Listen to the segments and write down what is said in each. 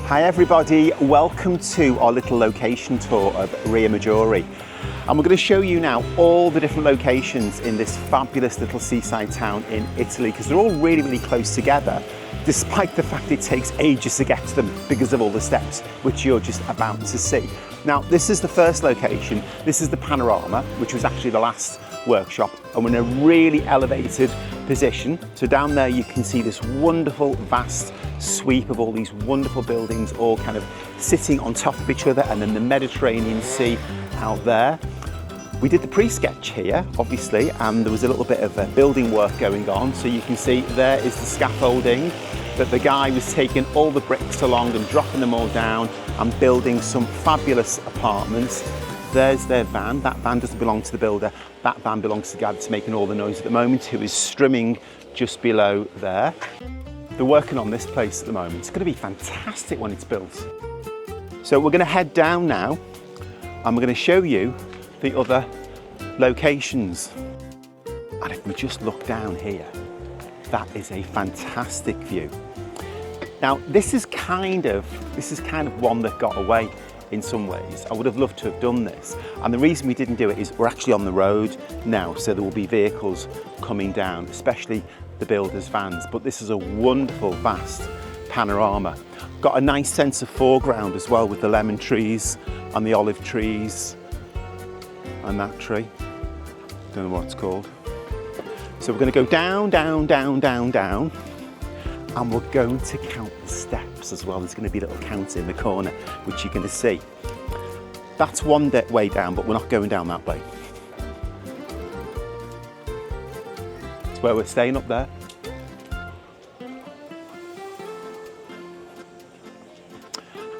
Hi everybody, welcome to our little location tour of Riomaggiore. And we're going to show you now all the different locations in this fabulous little seaside town in Italy, because they're all really, really close together, despite the fact it takes ages to get to them because of all the steps, which you're just about to see. Now, this is the first location. This is the panorama, which was actually the last workshop, and we're in a really elevated position. So down there you can see this wonderful vast sweep of all these wonderful buildings all kind of sitting on top of each other, and then the Mediterranean Sea out there. We did the pre-sketch here, obviously, and there was a little bit of building work going on. So you can see there is the scaffolding that the guy was taking all the bricks along and dropping them all down and building some fabulous apartments. There's their van. That van doesn't belong to the builder. That van belongs to the guy that's making all the noise at the moment, who is strumming just below there. They're working on this place at the moment. It's going to be fantastic when it's built. So we're going to head down now and we're going to show you the other locations. And if we just look down here, that is a fantastic view. Now, this is kind of one that got away in some ways. I would have loved to have done this. And the reason we didn't do it is we're actually on the road now, so there will be vehicles coming down, especially the builders' vans. But this is a wonderful, vast panorama. Got a nice sense of foreground as well, with the lemon trees and the olive trees and that tree. Don't know what it's called. So we're going to go down, down, down, down, down, and we're going to count the steps as well. There's going to be a little counter in the corner, which you're going to see. That's one way down, but we're not going down that way. It's where we're staying up there.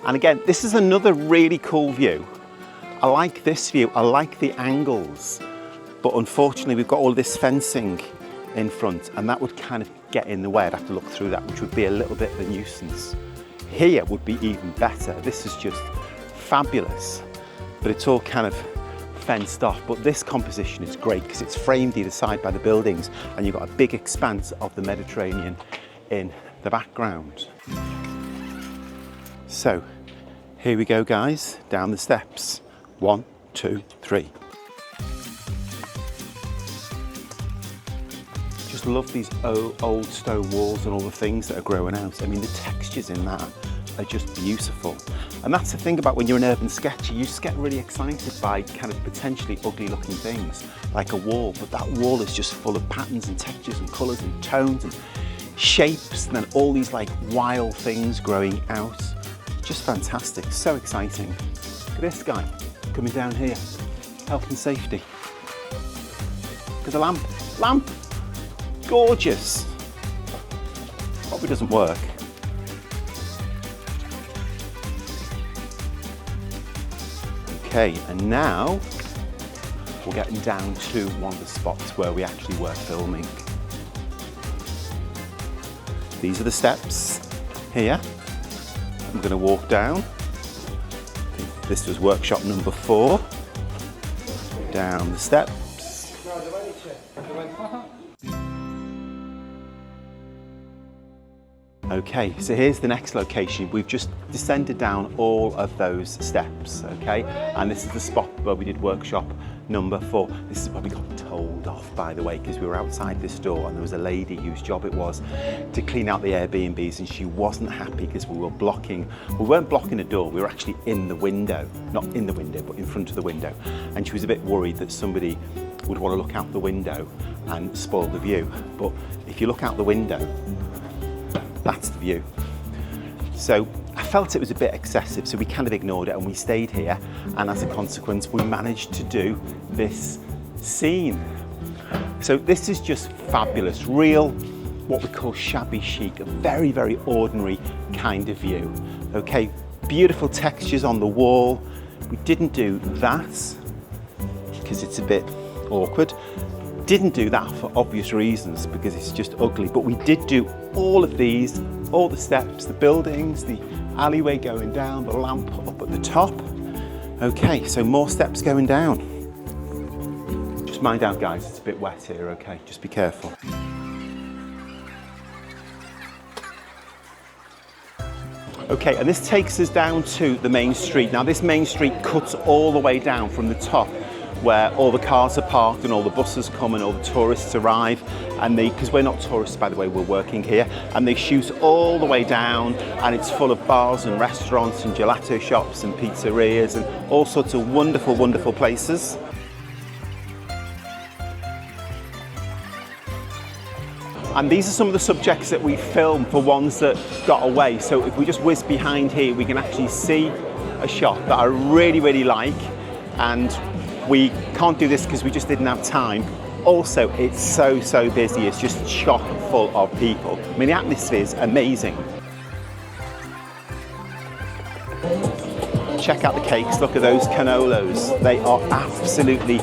And again, this is another really cool view. I like this view, I like the angles, but unfortunately we've got all this fencing in front and that would kind of get in the way. I'd have to look through that, which would be a little bit of a nuisance. Here would be even better. This is just fabulous, but it's all kind of fenced off. But this composition is great because it's framed either side by the buildings and you've got a big expanse of the Mediterranean in the background. So here we go, guys, down the steps. 1, 2, 3. Just love these old stone walls and all the things that are growing out. I mean, the textures in that are just beautiful. And that's the thing about when you're an urban sketcher, you just get really excited by kind of potentially ugly looking things, like a wall, but that wall is just full of patterns and textures and colours and tones and shapes, and then all these like wild things growing out. Just fantastic, so exciting. Look at this guy coming down here, health and safety. There's a lamp, gorgeous. Probably doesn't work. Okay, and now we're getting down to one of the spots where we actually were filming. These are the steps here. I'm going to walk down. This was workshop number 4. Down the steps. Okay, so here's the next location. We've just descended down all of those steps, okay? And this is the spot where we did workshop number 4. This is where we got told off, by the way, because we were outside this door and there was a lady whose job it was to clean out the Airbnbs, and she wasn't happy because we weren't blocking the door, we were actually in the window. Not in the window, but in front of the window. And she was a bit worried that somebody would want to look out the window and spoil the view. But if you look out the window, that's the view. So I felt it was a bit excessive, so we kind of ignored it and we stayed here, and as a consequence we managed to do this scene. So this is just fabulous, real, what we call shabby chic, a very, very ordinary kind of view. Okay, beautiful textures on the wall. We didn't do that because it's a bit awkward. Didn't do that for obvious reasons because it's just ugly, but we did do all of these, all the steps, the buildings, the alleyway going down, the lamp up at the top. Okay, so more steps going down. Just mind out, guys, it's a bit wet here, okay? Just be careful. Okay, and this takes us down to the main street. Now, this main street cuts all the way down from the top where all the cars are parked and all the buses come and all the tourists arrive. And because we're not tourists, by the way, we're working here, and they shoot all the way down, and it's full of bars and restaurants and gelato shops and pizzerias and all sorts of wonderful, wonderful places. And these are some of the subjects that we filmed for ones that got away. So if we just whiz behind here, we can actually see a shot that I really, really like. And we can't do this because we just didn't have time. Also, it's so, so busy. It's just chock full of people. I mean, the atmosphere is amazing. Check out the cakes. Look at those canolos. They are absolutely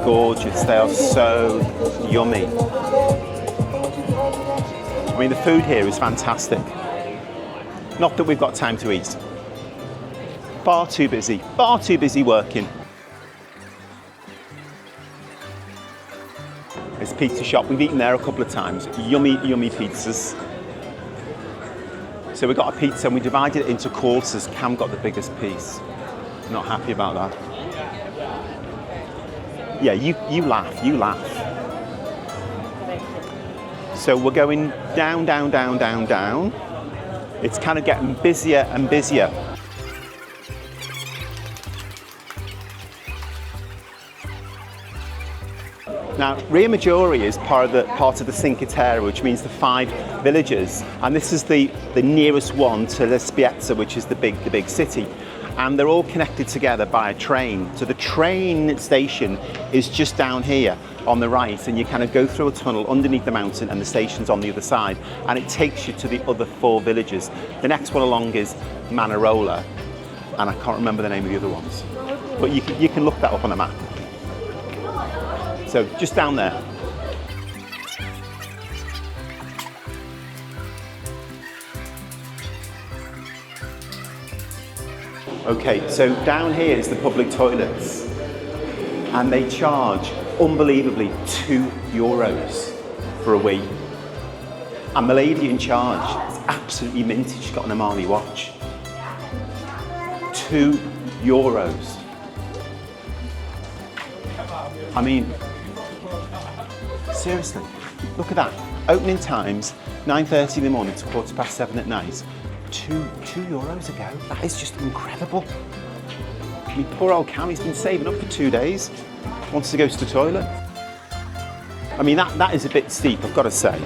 gorgeous. They are so yummy. I mean, the food here is fantastic. Not that we've got time to eat. Far too busy working. It's a pizza shop. We've eaten there a couple of times. Yummy, yummy pizzas. So we got a pizza and we divided it into quarters. Cam got the biggest piece. Not happy about that. Yeah, you laugh. So we're going down, down, down, down, down. It's kind of getting busier and busier. Now, Riomaggiore is part of the Cinque Terre, which means the 5 villages, and this is the nearest one to La Spiezza, which is the big city. And they're all connected together by a train. So the train station is just down here on the right, and you kind of go through a tunnel underneath the mountain, and the station's on the other side, and it takes you to the other 4 villages. The next one along is Manarola, and I can't remember the name of the other ones, but you can look that up on a map. So just down there. Okay, so down here is the public toilets, and they charge unbelievably €2 for a wee. And the lady in charge is absolutely minty. She's got an Armani watch. €2. I mean, seriously, look at that. Opening times, 9:30 in the morning to 7:15 at night. €2 a go. That is just incredible. I mean, poor old Cam, he's been saving up for 2 days. Wants to go to the toilet. I mean, that is a bit steep, I've got to say.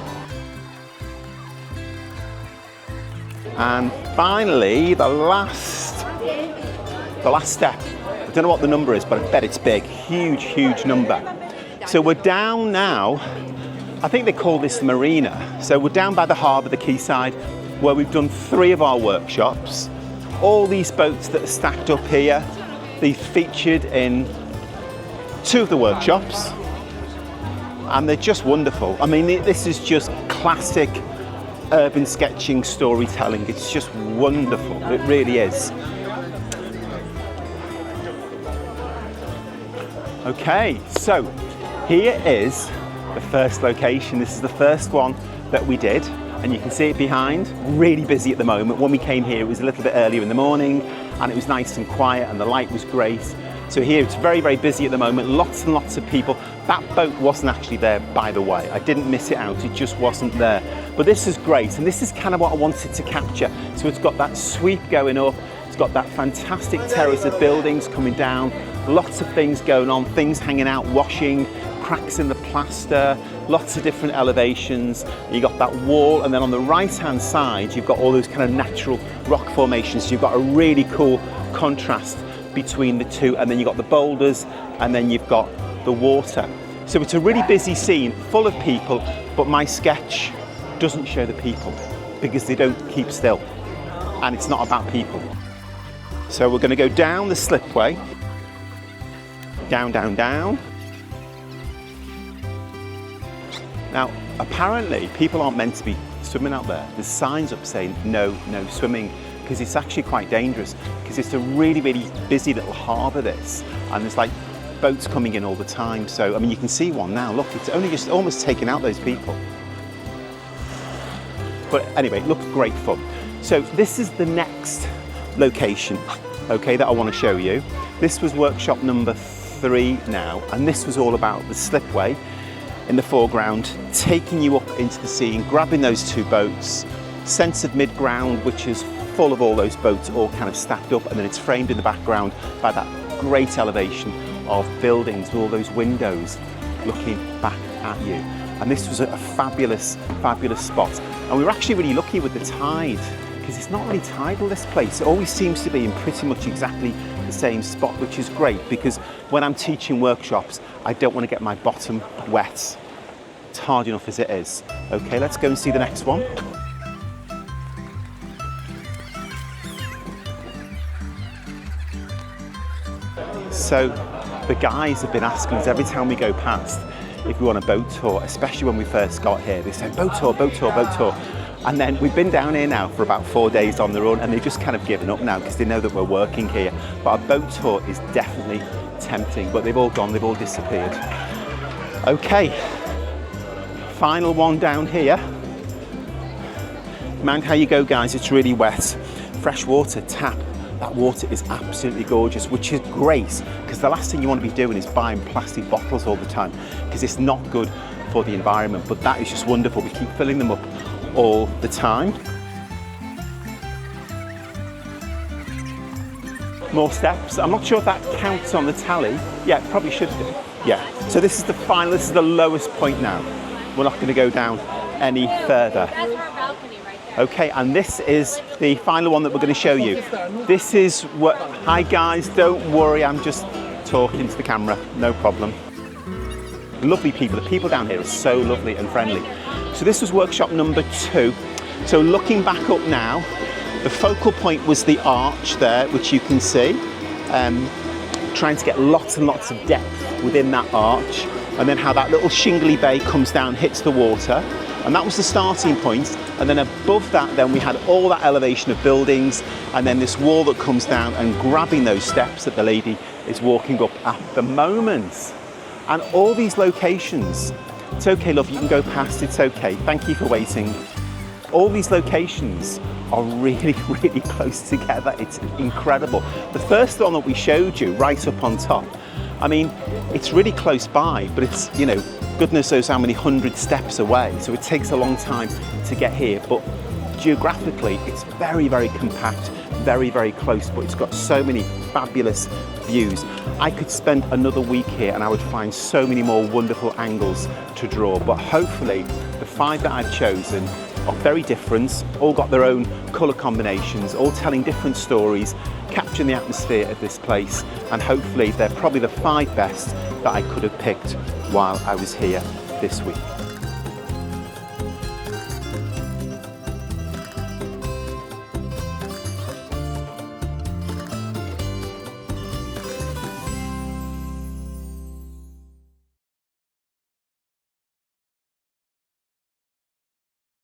And finally, the last step. I don't know what the number is, but I bet it's big. Huge number. So we're down now. I think they call this the marina. So we're down by the harbour, the quayside, where we've done 3 of our workshops. All these boats that are stacked up here, they featured in 2 of the workshops, and they're just wonderful. I mean, this is just classic urban sketching, storytelling. It's just wonderful, it really is. Okay, so here is the first location. This is the first one that we did, and you can see it behind. Really busy at the moment. When we came here, it was a little bit earlier in the morning, and it was nice and quiet, and the light was great. So here it's very busy at the moment. Lots and lots of people. That boat wasn't actually there, by the way. I didn't miss it out. It just wasn't there. But this is great, and this is kind of what I wanted to capture. So it's got that sweep going up. It's got that fantastic terrace of buildings coming down. Lots of things going on. Things hanging out, washing, cracks in the plaster, lots of different elevations. You got that wall, and then on the right-hand side, you've got all those kind of natural rock formations. So you've got a really cool contrast between the two, and then you've got the boulders, and then you've got the water. So it's a really busy scene, full of people, but my sketch doesn't show the people because they don't keep still, and it's not about people. So we're going to go down the slipway, down. Now, apparently, people aren't meant to be swimming out there. There's signs up saying no swimming, because it's actually quite dangerous, because it's a really busy little harbour, this, and there's like boats coming in all the time. So, I mean, you can see one now, look, it's only just almost taking out those people. But anyway, look, great fun. So this is the next location, okay, that I want to show you. This was workshop number 3 now, and this was all about the slipway in the foreground, taking you up into the sea and grabbing those 2 boats, sense of mid-ground, which is full of all those boats all kind of stacked up, and then it's framed in the background by that great elevation of buildings with all those windows looking back at you. And this was a fabulous, fabulous spot. And we were actually really lucky with the tide, because it's not really tidal, this place. It always seems to be in pretty much exactly the same spot, which is great, because when I'm teaching workshops, I don't want to get my bottom wet. It's hard enough as it is. Okay, let's go and see the next one. So the guys have been asking us every time we go past if we want a boat tour, especially when we first got here. They said, boat tour, boat tour, boat tour. And then we've been down here now for about 4 days on the run, and they've just kind of given up now because they know that we're working here. But a boat tour is definitely tempting, but they've all gone, they've all disappeared. Okay, final one down here. Mind how you go, guys, it's really wet. Fresh water, tap. That water is absolutely gorgeous, which is great, because the last thing you want to be doing is buying plastic bottles all the time, because it's not good for the environment. But that is just wonderful. We keep filling them up all the time. More steps. I'm not sure if that counts on the tally. Yeah, it probably should do. Yeah. So this is the final, this is the lowest point now. We're not going to go down any further. That's our balcony right there. Okay, and this is the final one that we're going to show you. This is what, hi guys, don't worry, I'm just talking to the camera, no problem. Lovely people, the people down here are so lovely and friendly. So this was workshop number 2. So looking back up now, the focal point was the arch there, which you can see. Trying to get lots and lots of depth within that arch, and then how that little shingly bay comes down, hits the water. And that was the starting point. And then above that, then we had all that elevation of buildings, and then this wall that comes down and grabbing those steps that the lady is walking up at the moment. And all these locations, it's okay, love, you can go past, it's okay, thank you for waiting. All these locations are really, really close together. It's incredible. The first one that we showed you right up on top, I mean, it's really close by, but it's, you know, goodness knows how many 100 steps away. So it takes a long time to get here, but geographically, it's very, very compact, very, very close, but it's got so many fabulous views. I could spend another week here and I would find so many more wonderful angles to draw, but hopefully the 5 that I've chosen are very different, all got their own colour combinations, all telling different stories, capturing the atmosphere of this place, and hopefully they're probably the 5 best that I could have picked while I was here this week.